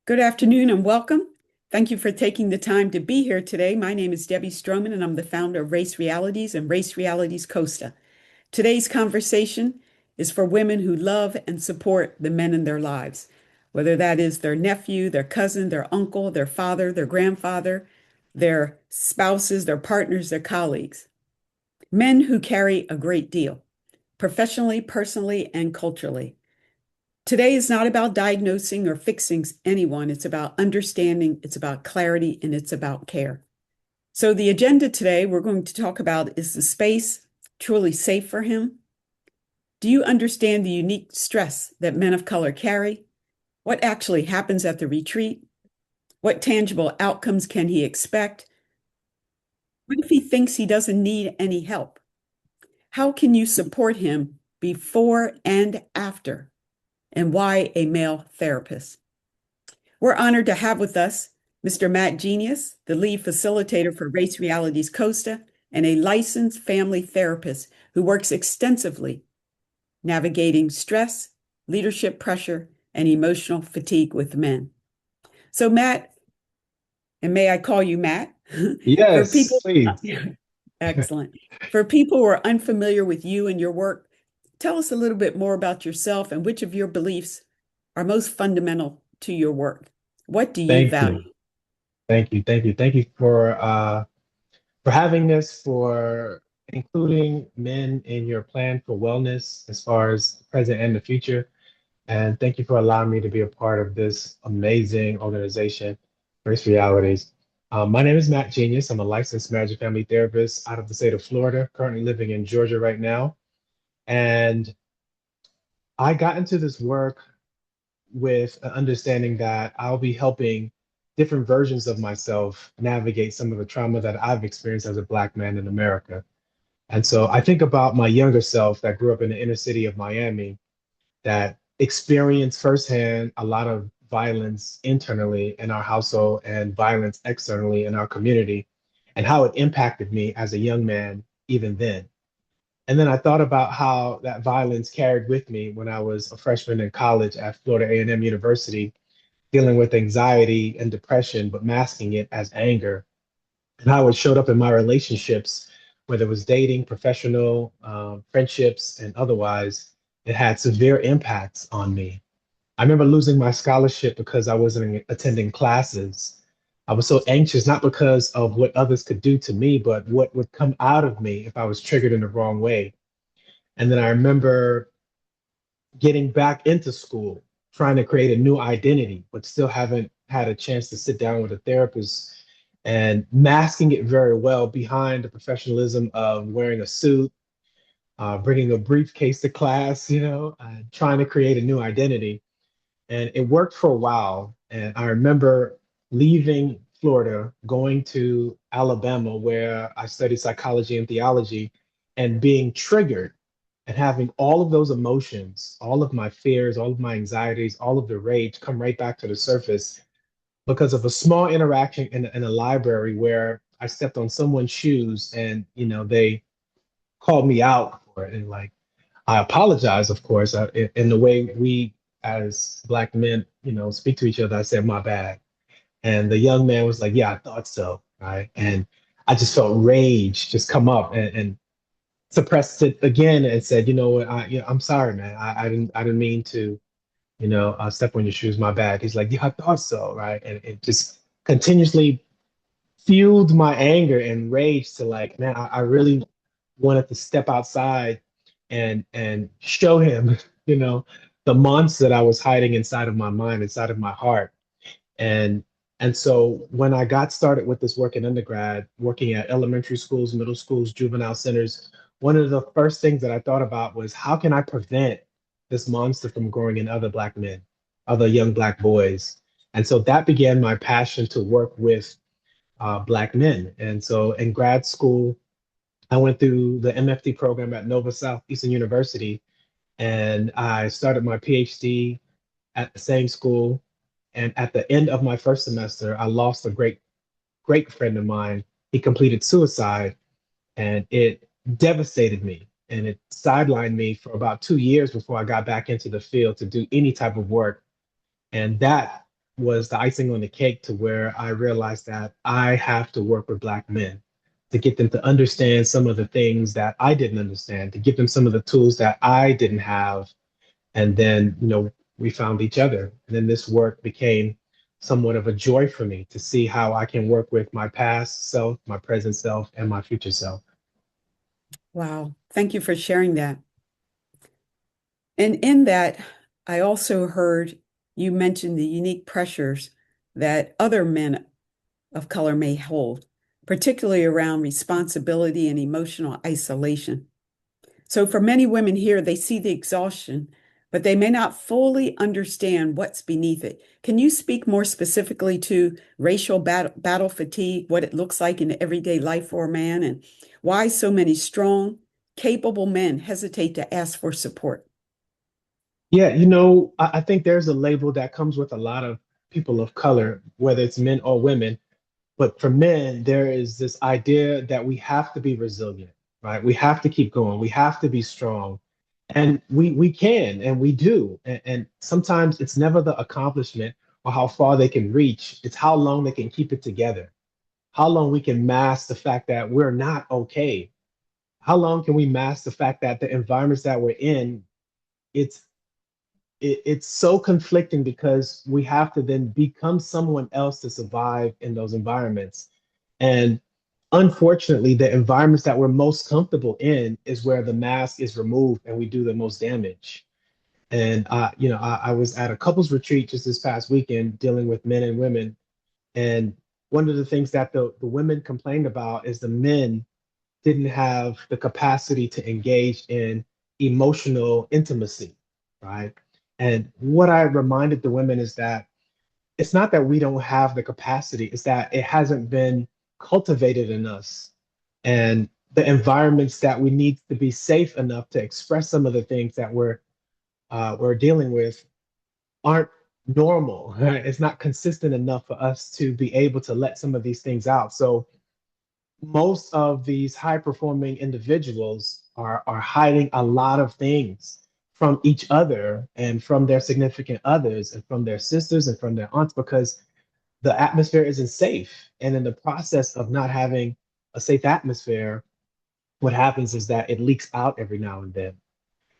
Good afternoon and welcome. Thank you for taking the time to be here today. My name is Debbie Stroman, and I'm the founder of Race Realities and Race Realities Costa. Today's conversation is for women who love and support the men in their lives, whether that is their nephew, their cousin, their uncle, their father, their grandfather, their spouses, their partners, their colleagues. Men who carry a great deal, professionally, personally, and culturally. Today is not about diagnosing or fixing anyone. It's about understanding, it's about clarity, and it's about care. So, the agenda today we're going to talk about is the space truly safe for him? Do you understand the unique stress that men of color carry? What actually happens at the retreat? What tangible outcomes can he expect? What if he thinks he doesn't need any help? How can you support him before and after? And why a male therapist? We're honored to have with us Mr. Matt Genius, the lead facilitator for Race Realities Costa, and a licensed family therapist who works extensively navigating stress, leadership pressure, and emotional fatigue with men. So, Matt, and may I call you Matt? For Yes, people, please. excellent. For people who are unfamiliar with you and your work, tell us a little bit more about yourself and which of your beliefs are most fundamental to your work. What do you Thank you. value? Thank you for having this, for including men in your plan for wellness as far as the present and the future. And thank you for allowing me to be a part of this amazing organization, Race Realities. My name is Matt Genius. I'm a licensed marriage and family therapist out of the state of Florida, currently living in Georgia right now. And I got into this work with an understanding that I'll be helping different versions of myself navigate some of the trauma that I've experienced as a Black man in America. And so I think about my younger self that grew up in the inner city of Miami, that experienced firsthand a lot of violence internally in our household and violence externally in our community, and how it impacted me as a young man even then. And then I thought about how that violence carried with me when I was a freshman in college at Florida A&M University, dealing with anxiety and depression, but masking it as anger, and how it showed up in my relationships, whether it was dating, professional, friendships, and otherwise. It had severe impacts on me. I remember losing my scholarship because I wasn't attending classes. I was so anxious, not because of what others could do to me, but what would come out of me if I was triggered in the wrong way. And then I remember getting back into school, trying to create a new identity, but still haven't had a chance to sit down with a therapist, and masking it very well behind the professionalism of wearing a suit, bringing a briefcase to class, trying to create a new identity. And it worked for a while. And I remember leaving Florida, going to Alabama, where I studied psychology and theology, and being triggered and having all of those emotions, all of my fears, all of my anxieties, all of the rage come right back to the surface because of a small interaction in a library where I stepped on someone's shoes, and they called me out for it. And like, I apologize, of course, in the way we as Black men, speak to each other. I said, my bad. And the young man was like, yeah, I thought so. Right. And I just felt rage just come up, and suppressed it again and said, you know what, I'm sorry, man. I didn't mean to, step on your shoes. My bad. He's like, yeah, I thought so. Right. And it just continuously fueled my anger and rage to like, man, I really wanted to step outside and show him, you know, the monster that I was hiding inside of my mind, inside of my heart. And and so when I got started with this work in undergrad, working at elementary schools, middle schools, juvenile centers, one of the first things that I thought about was how can I prevent this monster from growing in other Black men, other young Black boys? And so that began my passion to work with Black men. And so in grad school, I went through the MFT program at Nova Southeastern University, and I started my PhD at the same school. And at the end of my first semester, I lost a great friend of mine. He completed suicide, and it devastated me. And it sidelined me for about 2 years before I got back into the field to do any type of work. And that was the icing on the cake to where I realized that I have to work with Black men to get them to understand some of the things that I didn't understand, to give them some of the tools that I didn't have. And then, we found each other. And then this work became somewhat of a joy for me to see how I can work with my past self, my present self, and my future self. Wow. Thank you for sharing that. And in that, I also heard you mention the unique pressures that other men of color may hold, particularly around responsibility and emotional isolation. So, for many women here, they see the exhaustion, but they may not fully understand what's beneath it. Can you speak more specifically to racial battle fatigue, what it looks like in everyday life for a man, and why so many strong, capable men hesitate to ask for support? Yeah, I think there's a label that comes with a lot of people of color, whether it's men or women. But for men, there is this idea that we have to be resilient, right? We have to keep going. We have to be strong. And we can and we do. And sometimes it's never the accomplishment or how far they can reach. It's how long they can keep it together. How long we can mask the fact that we're not okay. How long can we mask the fact that the environments that we're in, it's it's so conflicting because we have to then become someone else to survive in those environments. And unfortunately, the environments that we're most comfortable in is where the mask is removed and we do the most damage. And I was at a couples retreat just this past weekend dealing with men and women. And one of the things that the women complained about is the men didn't have the capacity to engage in emotional intimacy, right? And what I reminded the women is that it's not that we don't have the capacity, it's that it hasn't been cultivated in us. And the environments that we need to be safe enough to express some of the things that we're dealing with aren't normal. Right? It's not consistent enough for us to be able to let some of these things out. So most of these high performing individuals are hiding a lot of things from each other and from their significant others and from their sisters and from their aunts because the atmosphere isn't safe. And in the process of not having a safe atmosphere, what happens is that it leaks out every now and then,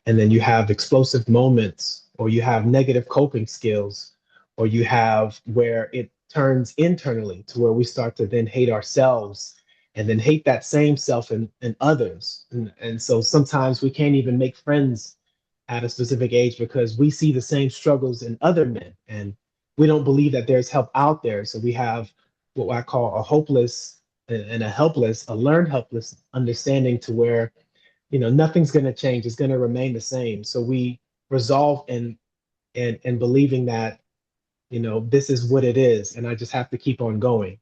and then you have explosive moments or you have negative coping skills or you have where it turns internally to where we start to then hate ourselves and then hate that same self and others, and so sometimes we can't even make friends at a specific age because we see the same struggles in other men and we don't believe that there's help out there, so we have what I call a hopeless and a helpless, a learned helpless understanding to where nothing's going to change, it's going to remain the same, so we resolve in believing that this is what it is and I just have to keep on going.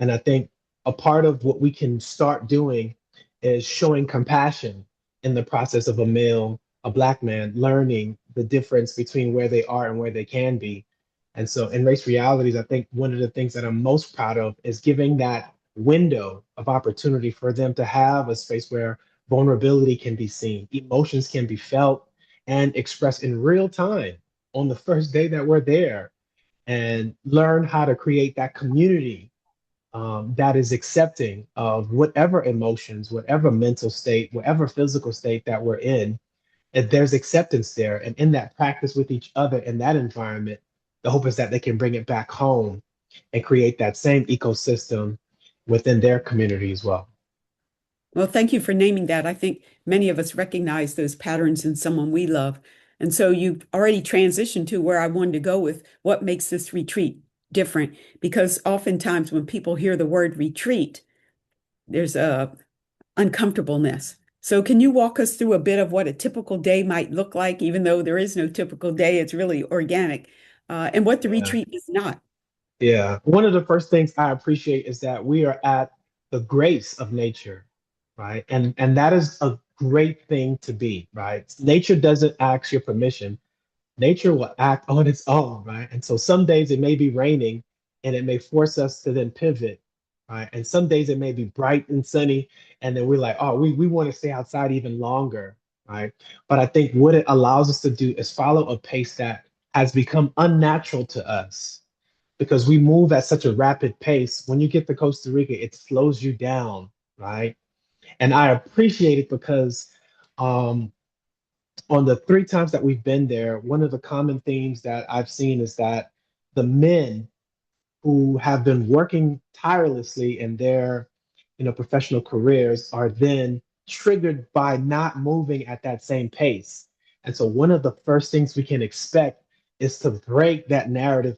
And I think a part of what we can start doing is showing compassion in the process of a Black man learning the difference between where they are and where they can be. And so in Race Realities, I think one of the things that I'm most proud of is giving that window of opportunity for them to have a space where vulnerability can be seen, emotions can be felt and expressed in real time on the first day that we're there, and learn how to create that community that is accepting of whatever emotions, whatever mental state, whatever physical state that we're in. And there's acceptance there. And in that practice with each other in that environment, the hope is that they can bring it back home and create that same ecosystem within their community as well. Well, thank you for naming that. I think many of us recognize those patterns in someone we love. And so you've already transitioned to where I wanted to go with what makes this retreat different. Because oftentimes when people hear the word retreat, there's a uncomfortableness. So can you walk us through a bit of what a typical day might look like, even though there is no typical day, it's really organic, and what the Yeah. retreat is not? Yeah. One of the first things I appreciate is that we are at the grace of nature, right? And that is a great thing to be, right? Nature doesn't ask your permission. Nature will act on its own, right? And so some days it may be raining and it may force us to then pivot, right? And some days it may be bright and sunny, and then we're like, oh, we want to stay outside even longer, right? But I think what it allows us to do is follow a pace that has become unnatural to us. because we move at such a rapid pace. When you get to Costa Rica, it slows you down, right? And I appreciate it because um, on the 3 times that we've been there, one of the common themes that I've seen is that the men who have been working tirelessly in their professional careers are then triggered by not moving at that same pace. And so one of the first things we can expect is to break that narrative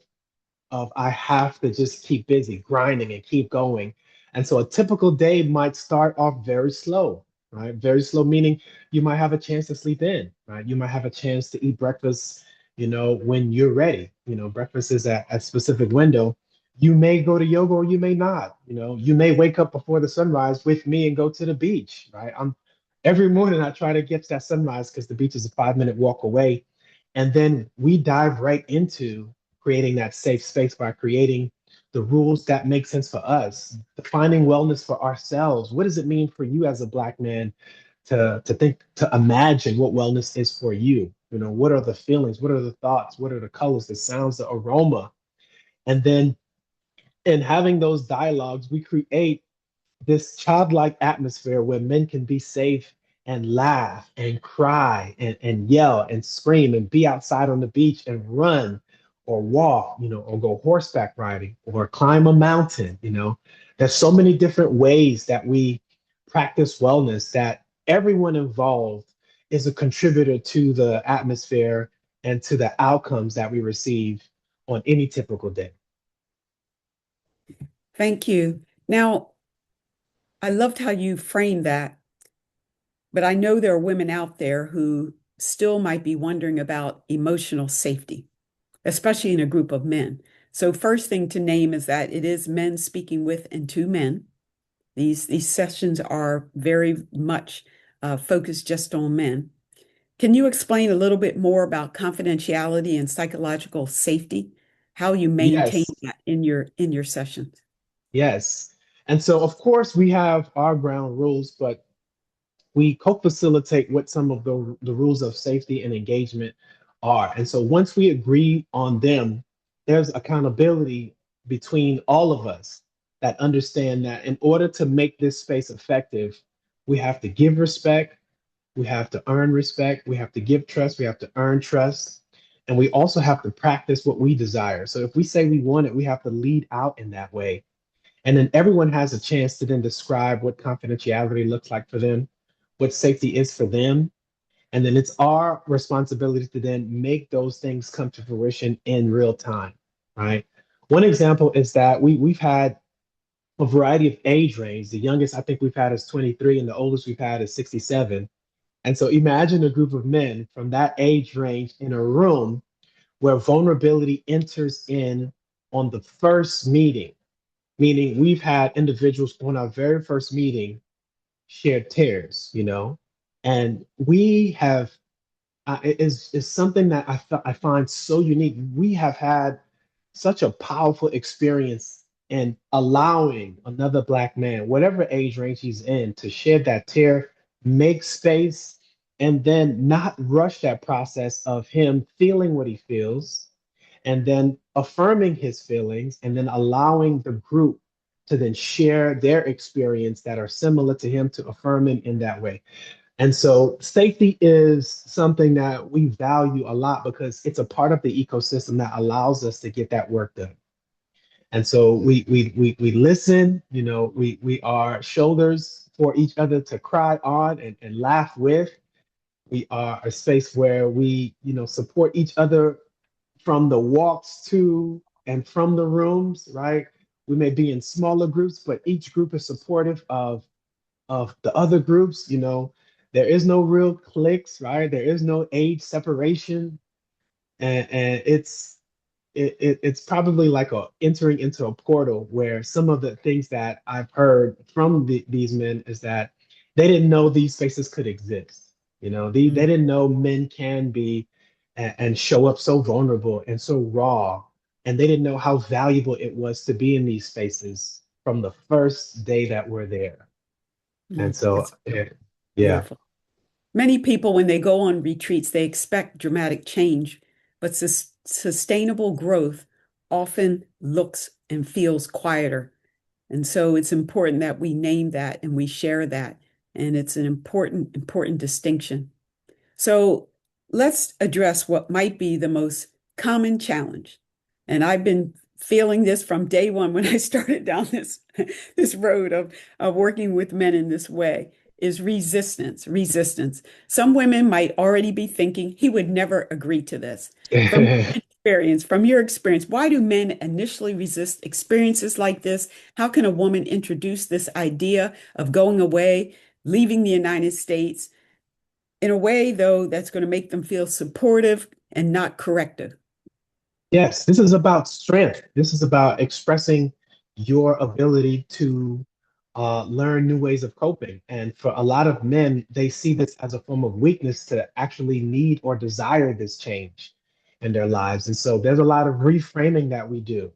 of I have to just keep busy, grinding and keep going. And so a typical day might start off very slow, right? Very slow, meaning you might have a chance to sleep in, right? You might have a chance to eat breakfast, when you're ready. Breakfast is at a specific window. You may go to yoga or you may not. You may wake up before the sunrise with me and go to the beach, right? I'm every morning I try to get to that sunrise because the beach is a 5-minute walk away. And then we dive right into creating that safe space by creating the rules that make sense for us, defining wellness for ourselves. What does it mean for you as a Black man to think, to imagine what wellness is for you? What are the feelings? What are the thoughts? What are the colors, the sounds, the aroma? And then in having those dialogues, we create this childlike atmosphere where men can be safe and laugh and cry and yell and scream and be outside on the beach and run or walk, or go horseback riding or climb a mountain. There's so many different ways that we practice wellness that everyone involved is a contributor to the atmosphere and to the outcomes that we receive on any typical day. Thank you. Now, I loved how you framed that, but I know there are women out there who still might be wondering about emotional safety, especially in a group of men. So, first thing to name is that it is men speaking with and to men. These sessions are very much focused just on men. Can you explain a little bit more about confidentiality and psychological safety, how you maintain Yes. that in your sessions? Yes. And so, of course, we have our ground rules, but we co-facilitate what some of the rules of safety and engagement are. And so once we agree on them, there's accountability between all of us that understand that in order to make this space effective, we have to give respect, we have to earn respect, we have to give trust, we have to earn trust, and we also have to practice what we desire. So if we say we want it, we have to lead out in that way. And then everyone has a chance to then describe what confidentiality looks like for them, what safety is for them. And then it's our responsibility to then make those things come to fruition in real time, right? One example is that we've had a variety of age range. The youngest I think we've had is 23, and the oldest we've had is 67. And so imagine a group of men from that age range in a room where vulnerability enters in on the first meeting, meaning we've had individuals on our very first meeting shared tears, and we have is something that I find so unique. We have had such a powerful experience in allowing another Black man, whatever age range he's in, to shed that tear, make space, and then not rush that process of him feeling what he feels, and then affirming his feelings, and then allowing the group to then share their experience that are similar to him to affirm him in that way. And so safety is something that we value a lot because it's a part of the ecosystem that allows us to get that work done. And so we listen, we are shoulders for each other to cry on and laugh with. We are a space where we, support each other from the walks to and from the rooms, right? We may be in smaller groups, but each group is supportive of the other groups. There is no real cliques, right? There is no age separation, and it's probably like a entering into a portal where some of the things that I've heard from these men is that they didn't know these spaces could exist. They Mm. didn't know men can be and show up so vulnerable and so raw, and they didn't know how valuable it was to be in these spaces from the first day that we're there. And so, That's yeah. beautiful. Many people, when they go on retreats, they expect dramatic change, but sustainable growth often looks and feels quieter. And so it's important that we name that and we share that. And it's an important distinction. So let's address what might be the most common challenge. And I've been feeling this from day one when I started down this road of working with men in this way is resistance, resistance. Some women might already be thinking he would never agree to this. From your experience, why do men initially resist experiences like this? How can a woman introduce this idea of going away, leaving the United States? In a way, though, that's going to make them feel supportive and not corrective. Yes, this is about strength. This is about expressing your ability to learn new ways of coping. And for a lot of men, they see this as a form of weakness to actually need or desire this change in their lives. And so there's a lot of reframing that we do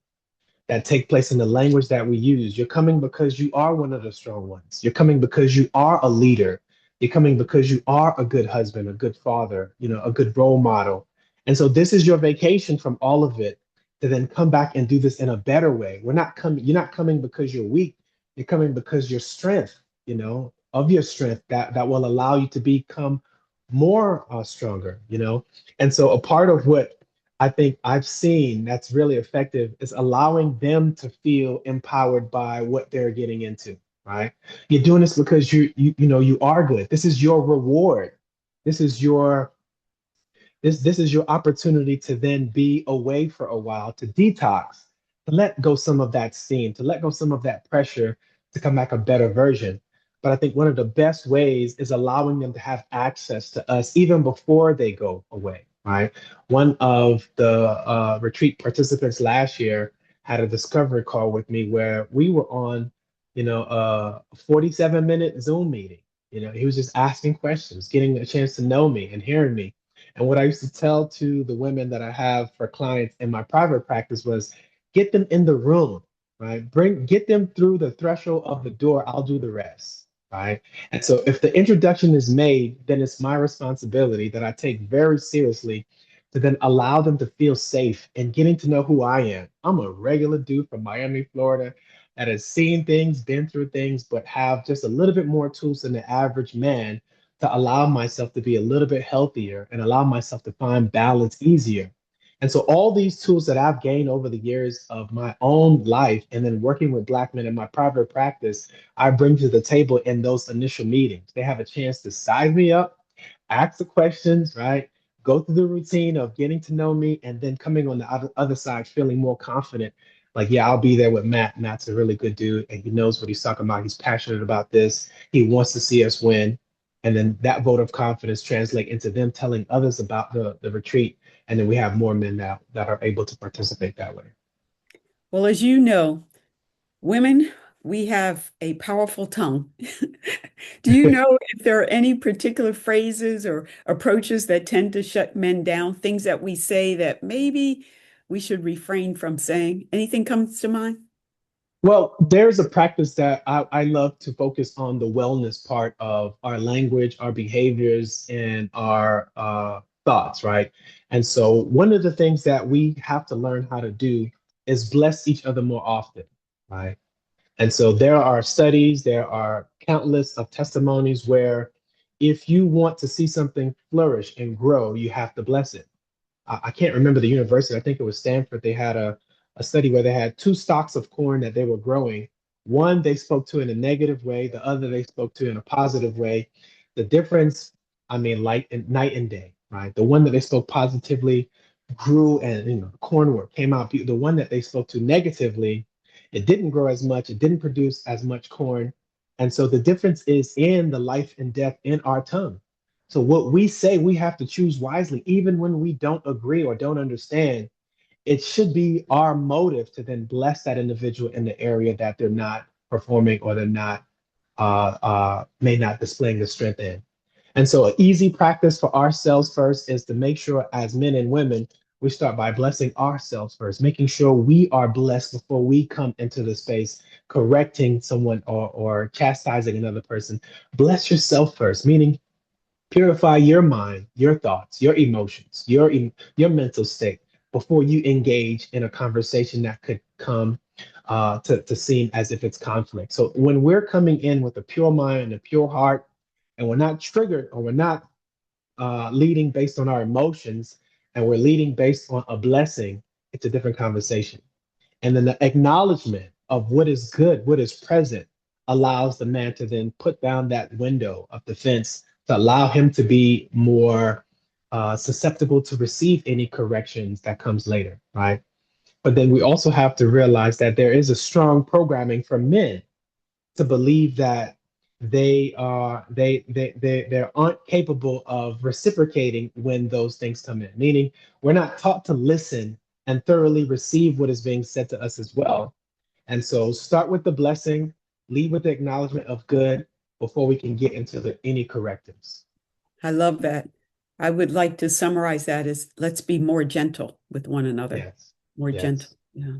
that take place in the language that we use. You're coming because you are one of the strong ones. You're coming because you are a leader. You're coming because you are a good husband, a good father, a good role model. And so this is your vacation from all of it to then come back and do this in a better way. You're not coming because you're weak. You're coming because your strength, of your strength that will allow you to become more stronger, And so a part of what I think I've seen that's really effective is allowing them to feel empowered by what they're getting into, right? You're doing this because you are good. This is your reward. This is your this is your opportunity to then be away for a while, to detox, to let go some of that steam, to let go some of that pressure to come back a better version. But I think one of the best ways is allowing them to have access to us even before they go away, right? One of the retreat participants last year had a discovery call with me where we were on, a 47-minute Zoom meeting. He was just asking questions, getting a chance to know me and hearing me. And what I used to tell to the women that I have for clients in my private practice was get them in the room, right? Get them through the threshold of the door. I'll do the rest, right? And so if the introduction is made, then it's my responsibility that I take very seriously to then allow them to feel safe and getting to know who I am. I'm a regular dude from Miami, Florida that has seen things, been through things, but have just a little bit more tools than the average man to allow myself to be a little bit healthier and allow myself to find balance easier. And so all these tools that I've gained over the years of my own life and then working with Black men in my private practice, I bring to the table in those initial meetings. They have a chance to size me up, ask the questions, right? Go through the routine of getting to know me and then coming on the other side feeling more confident. Like, yeah, I'll be there with Matt. Matt's a really good dude and he knows what he's talking about. He's passionate about this. He wants to see us win. And then that vote of confidence translate into them telling others about the retreat. And then we have more men now that are able to participate that way. Well, as you know, women, we have a powerful tongue. Do you know if there are any particular phrases or approaches that tend to shut men down, things that we say that maybe we should refrain from saying? Anything comes to mind? Well, there's a practice that I love to focus on the wellness part of our language, our behaviors, and our thoughts, right? And so, one of the things that we have to learn how to do is bless each other more often, right? And so, there are studies, there are countless of testimonies where if you want to see something flourish and grow, you have to bless it. I can't remember the university. I think it was Stanford. They had a study where they had two stalks of corn that they were growing. One they spoke to in a negative way, the other they spoke to in a positive way. The difference, I mean, night and day, right? The one that they spoke positively grew and the corn came out. The one that they spoke to negatively, it didn't grow as much, it didn't produce as much corn. And so the difference is in the life and death in our tongue. So what we say, we have to choose wisely, even when we don't agree or don't understand. It should be our motive to then bless that individual in the area that they're not performing or they're not may not displaying the strength in. And so, an easy practice for ourselves first is to make sure, as men and women, we start by blessing ourselves first, making sure we are blessed before we come into the space correcting someone or chastising another person. Bless yourself first, meaning purify your mind, your thoughts, your emotions, your mental state. before you engage in a conversation that could come to seem as if it's conflict. So when we're coming in with a pure mind and a pure heart, and we're not triggered or we're not leading based on our emotions, and we're leading based on a blessing, it's a different conversation. And then the acknowledgement of what is good, what is present, allows the man to then put down that window of defense to allow him to be more susceptible to receive any corrections that comes later, right? But then we also have to realize that there is a strong programming for men to believe that they aren't capable of reciprocating when those things come in. Meaning, we're not taught to listen and thoroughly receive what is being said to us as well. And so, start with the blessing, lead with the acknowledgement of good before we can get into any correctives. I love that. I would like to summarize that as let's be more gentle with one another. Yes, More gentle. yes, Yeah.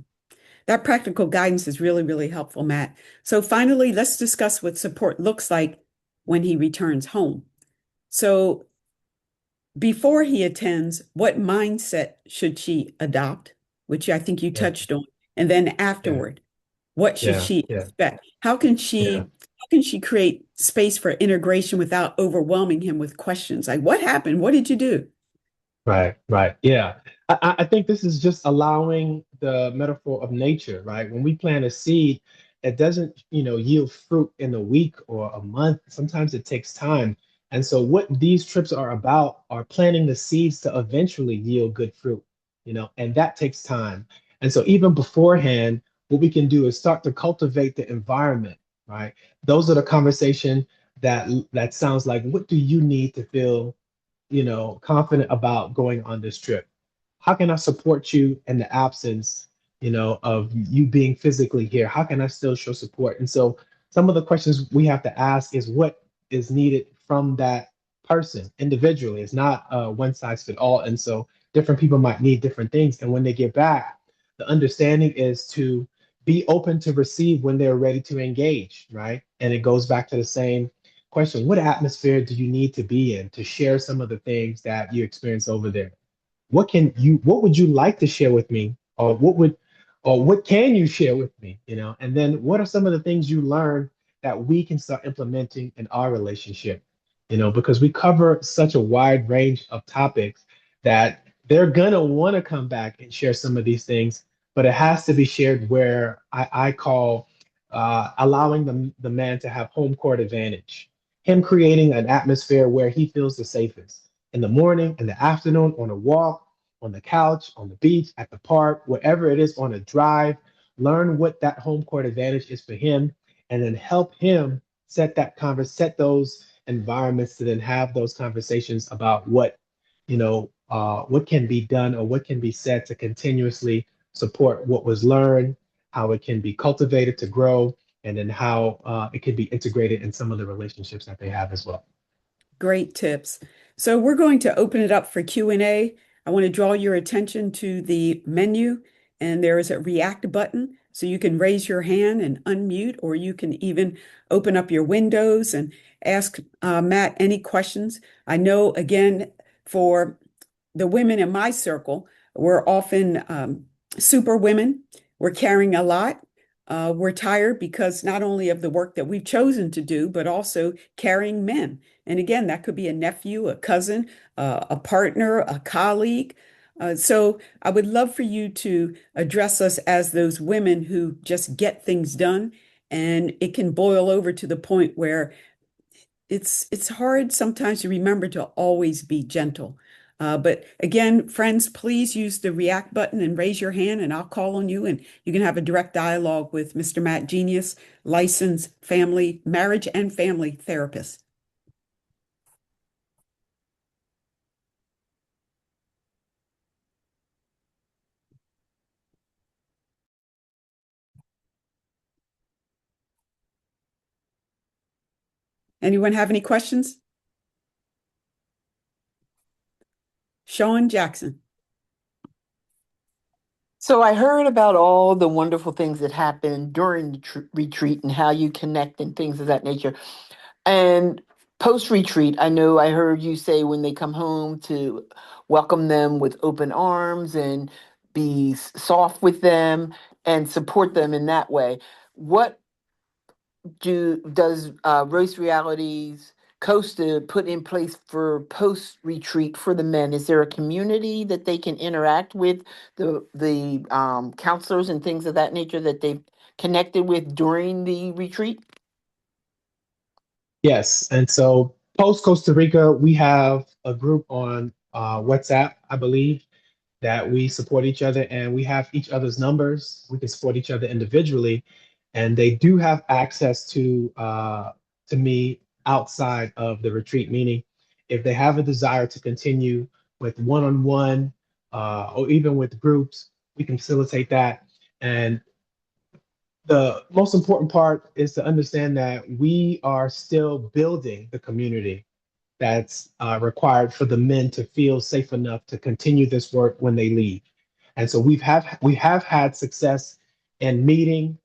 That practical guidance is really, really helpful, Matt. So finally, let's discuss what support looks like when he returns home. So before he attends, what mindset should she adopt, which I think you yeah, touched on? And then yeah, afterward, what should yeah, she yeah, expect? yeah. How can she create space for integration without overwhelming him with questions? Like, what happened? What did you do? Right, right. Yeah. I think this is just allowing the metaphor of nature, right? When we plant a seed, it doesn't, yield fruit in a week or a month. Sometimes it takes time. And so what these trips are about are planting the seeds to eventually yield good fruit, and that takes time. And so even beforehand, what we can do is start to cultivate the environment, right? Those are the conversation that sounds like, what do you need to feel confident about going on this trip? How can I support you in the absence, of you being physically here? How can I still show support? And so some of the questions we have to ask is what is needed from that person individually. It's not one size fit all. And so different people might need different things. And when they get back, the understanding is to be open to receive when they're ready to engage, right? And it goes back to the same question: what atmosphere do you need to be in to share some of the things that you experience over there? What would you like to share with me? Or what can you share with me? And then what are some of the things you learned that we can start implementing in our relationship? Because we cover such a wide range of topics that they're gonna want to come back and share some of these things, but it has to be shared where I call allowing the man to have home court advantage, him creating an atmosphere where he feels the safest in the morning, in the afternoon, on a walk, on the couch, on the beach, at the park, wherever it is, on a drive. Learn what that home court advantage is for him, and then help him set those environments to then have those conversations about what can be done or what can be said to continuously support what was learned, how it can be cultivated to grow, and then how it can be integrated in some of the relationships that they have as well. Great tips. So we're going to open it up for Q&A. I want to draw your attention to the menu, and there is a react button. So you can raise your hand and unmute, or you can even open up your windows and ask Matt any questions. I know, again, for the women in my circle, we're often super women. We're carrying a lot. We're tired because not only of the work that we've chosen to do, but also carrying men. And again, that could be a nephew, a cousin, a partner, a colleague. So I would love for you to address us as those women who just get things done. And it can boil over to the point where it's hard sometimes to remember to always be gentle. But again, friends, please use the react button and raise your hand, and I'll call on you, and you can have a direct dialogue with Mr. Matt Genius, licensed family, marriage, and family therapist. Anyone have any questions? Sean Jackson. So I heard about all the wonderful things that happen during the retreat and how you connect and things of that nature. And Post retreat, I know I heard you say when they come home to welcome them with open arms and be soft with them and support them in that way. What does Race Realities Costa put in place for post retreat for the men? Is there a community that they can interact with, the counselors and things of that nature that they've connected with during the retreat? Yes. And so post Costa Rica, we have a group on WhatsApp, I believe, that we support each other and we have each other's numbers. We can support each other individually. And they do have access to me outside of the retreat, meaning if they have a desire to continue with one-on-one or even with groups, we can facilitate that. And the most important part is to understand that we are still building the community that's required for the men to feel safe enough to continue this work when they leave. And so we have had success in meeting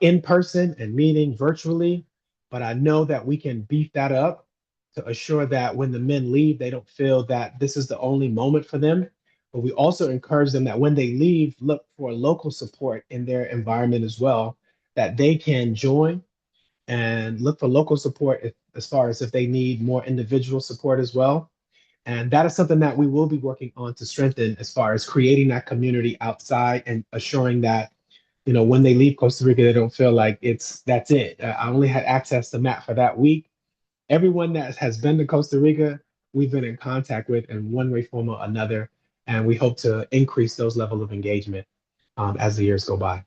in person and meeting virtually, but I know that we can beef that up to assure that when the men leave, they don't feel that this is the only moment for them. But we also encourage them that when they leave, look for local support in their environment as well, that they can join and look for local support as far as if they need more individual support as well. And that is something that we will be working on to strengthen as far as creating that community outside and assuring that, when they leave Costa Rica, they don't feel like that's it. I only had access to Matt for that week. Everyone that has been to Costa Rica, we've been in contact with in one way, form, or another. And we hope to increase those level of engagement as the years go by.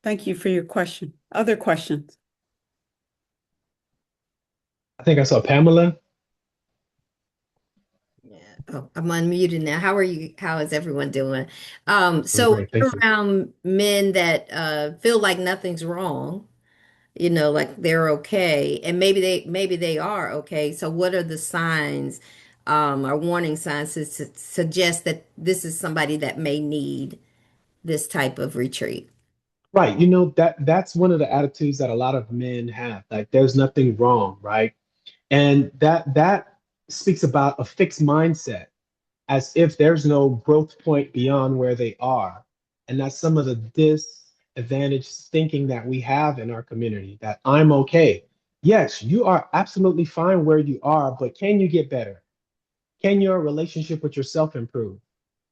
Thank you for your question. Other questions? I think I saw Pamela. Yeah. Oh, I'm unmuted now. How are you? How is everyone doing? I'm So when great. Thank you're you. around men that feel like nothing's wrong, like they're okay, and maybe they are okay. So what are the signs, or warning signs to suggest that this is somebody that may need this type of retreat? Right. That's one of the attitudes that a lot of men have. Like there's nothing wrong, right? And that speaks about a fixed mindset, as if there's no growth point beyond where they are. And that's some of the disadvantaged thinking that we have in our community, that I'm okay. Yes, you are absolutely fine where you are, but can you get better? Can your relationship with yourself improve?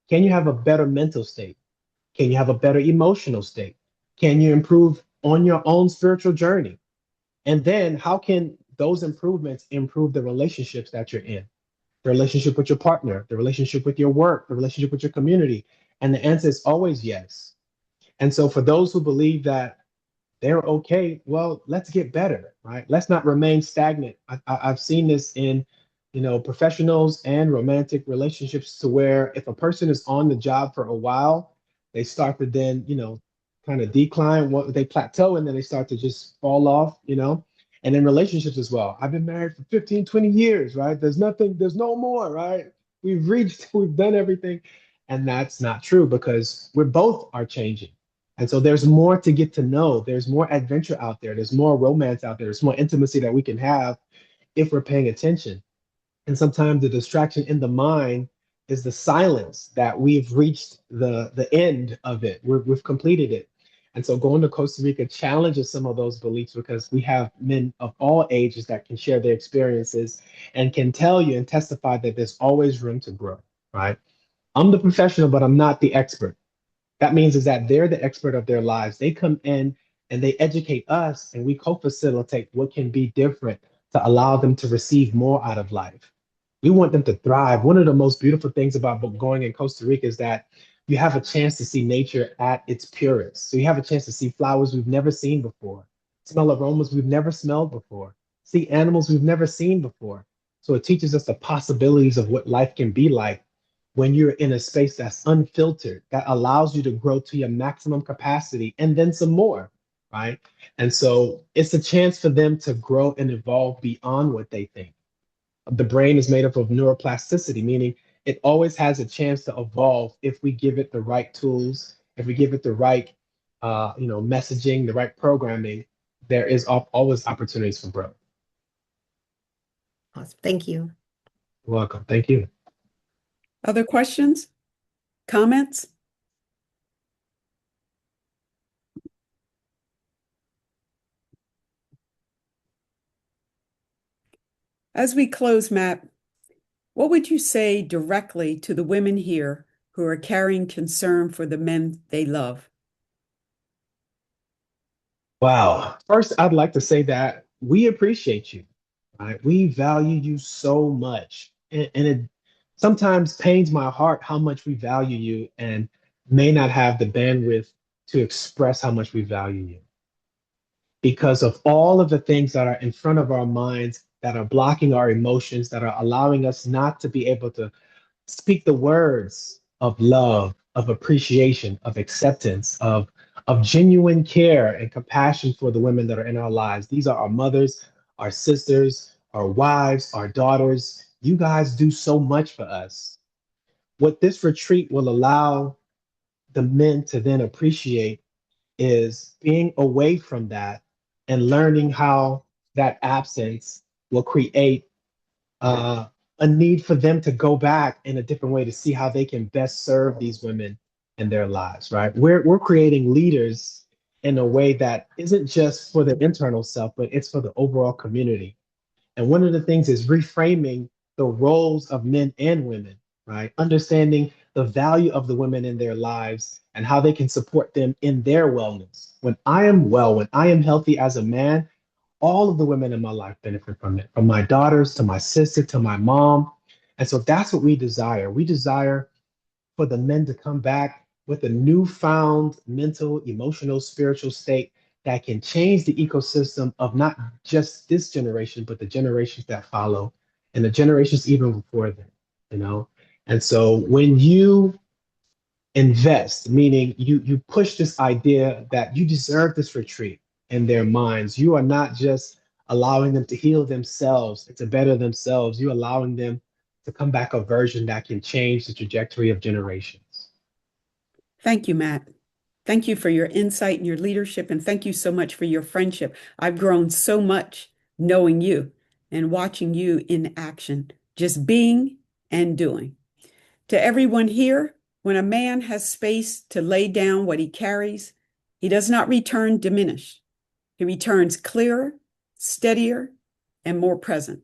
Can you have a better mental state? Can you have a better emotional state? Can you improve on your own spiritual journey? And then how can those improvements improve the relationships that you're in? The relationship with your partner, the relationship with your work, the relationship with your community? And the answer is always yes. And so for those who believe that they're okay, well, let's get better, right? Let's not remain stagnant. I've seen this in, professionals and romantic relationships, to where if a person is on the job for a while, they start to then, kind of decline, what they plateau, and then they start to just fall off, and in relationships as well. I've been married for 15, 20 years, right? There's no more, right? We've done everything. And that's not true, because we're both are changing. And so there's more to get to know. There's more adventure out there. There's more romance out there. There's more intimacy that we can have if we're paying attention. And sometimes the distraction in the mind is the silence that we've reached the end of it. We've completed it. And so going to Costa Rica challenges some of those beliefs, because we have men of all ages that can share their experiences and can tell you and testify that there's always room to grow, right? I'm the professional, but I'm not the expert. That means is that they're the expert of their lives. They come in and they educate us, and we co-facilitate what can be different to allow them to receive more out of life. We want them to thrive. One of the most beautiful things about going in Costa Rica is that you have a chance to see nature at its purest. So you have a chance to see flowers we've never seen before, smell aromas we've never smelled before, see animals we've never seen before. So it teaches us the possibilities of what life can be like when you're in a space that's unfiltered, that allows you to grow to your maximum capacity and then some more, right? And so it's a chance for them to grow and evolve beyond what they think. The brain is made up of neuroplasticity, meaning it always has a chance to evolve if we give it the right tools, if we give it the right, messaging, the right programming. there is always opportunities for growth. Awesome. Thank you. You're welcome. Thank you. Other questions? Comments? As we close, Matt, what would you say directly to the women here who are carrying concern for the men they love? Wow. First, I'd like to say that we appreciate you, right? We value you so much. And it sometimes pains my heart how much we value you and may not have the bandwidth to express how much we value you because of all of the things that are in front of our minds that are blocking our emotions, that are allowing us not to be able to speak the words of love, of appreciation, of acceptance, of genuine care and compassion for the women that are in our lives. These are our mothers, our sisters, our wives, our daughters. You guys do so much for us. What this retreat will allow the men to then appreciate is being away from that and learning how that absence will create uh, a need for them to go back in a different way to see how they can best serve these women in their lives, right? We're creating leaders in a way that isn't just for the internal self, but it's for the overall community. And one of the things is reframing the roles of men and women, right? Understanding the value of the women in their lives and how they can support them in their wellness. When I am well, when I am healthy as a man, all of the women in my life benefit from it, from my daughters to my sister to my mom. And so that's what we desire. We desire for the men to come back with a newfound mental, emotional, spiritual state that can change the ecosystem of not just this generation, but the generations that follow and the generations even before them, you know? And so when you invest, meaning you push this idea that you deserve this retreat in their minds. You are not just allowing them to heal themselves and to better themselves. You're allowing them to come back a version that can change the trajectory of generations. Thank you, Matt. Thank you for your insight and your leadership, and thank you so much for your friendship. I've grown so much knowing you and watching you in action, just being and doing. To everyone here, when a man has space to lay down what he carries, he does not return diminished. He returns clearer, steadier, and more present.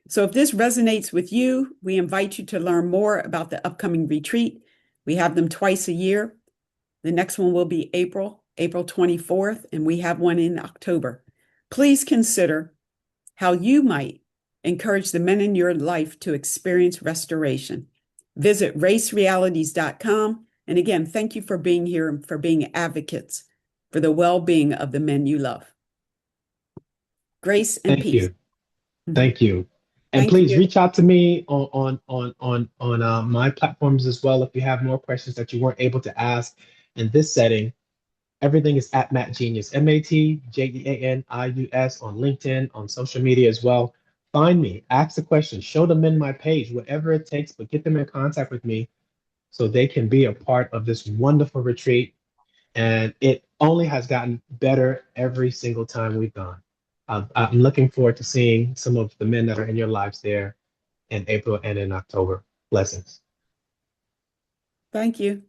So if this resonates with you, we invite you to learn more about the upcoming retreat. We have them twice a year. The next one will be April 24th, and we have one in October. Please consider how you might encourage the men in your life to experience restoration. Visit racerealities.com. And again, thank you for being here and for being advocates for the well-being of the men you love. Grace and Thank peace. you. Thank you. And Thank please you. reach out to me on my platforms as well if you have more questions that you weren't able to ask in this setting. Everything is at Matt Genius, MatJeanius on LinkedIn, on social media as well. Find me, ask the questions, show them in my page, whatever it takes, but get them in contact with me so they can be a part of this wonderful retreat. And it only has gotten better every single time we've gone. I'm looking forward to seeing some of the men that are in your lives there in April and in October. Blessings. Thank you.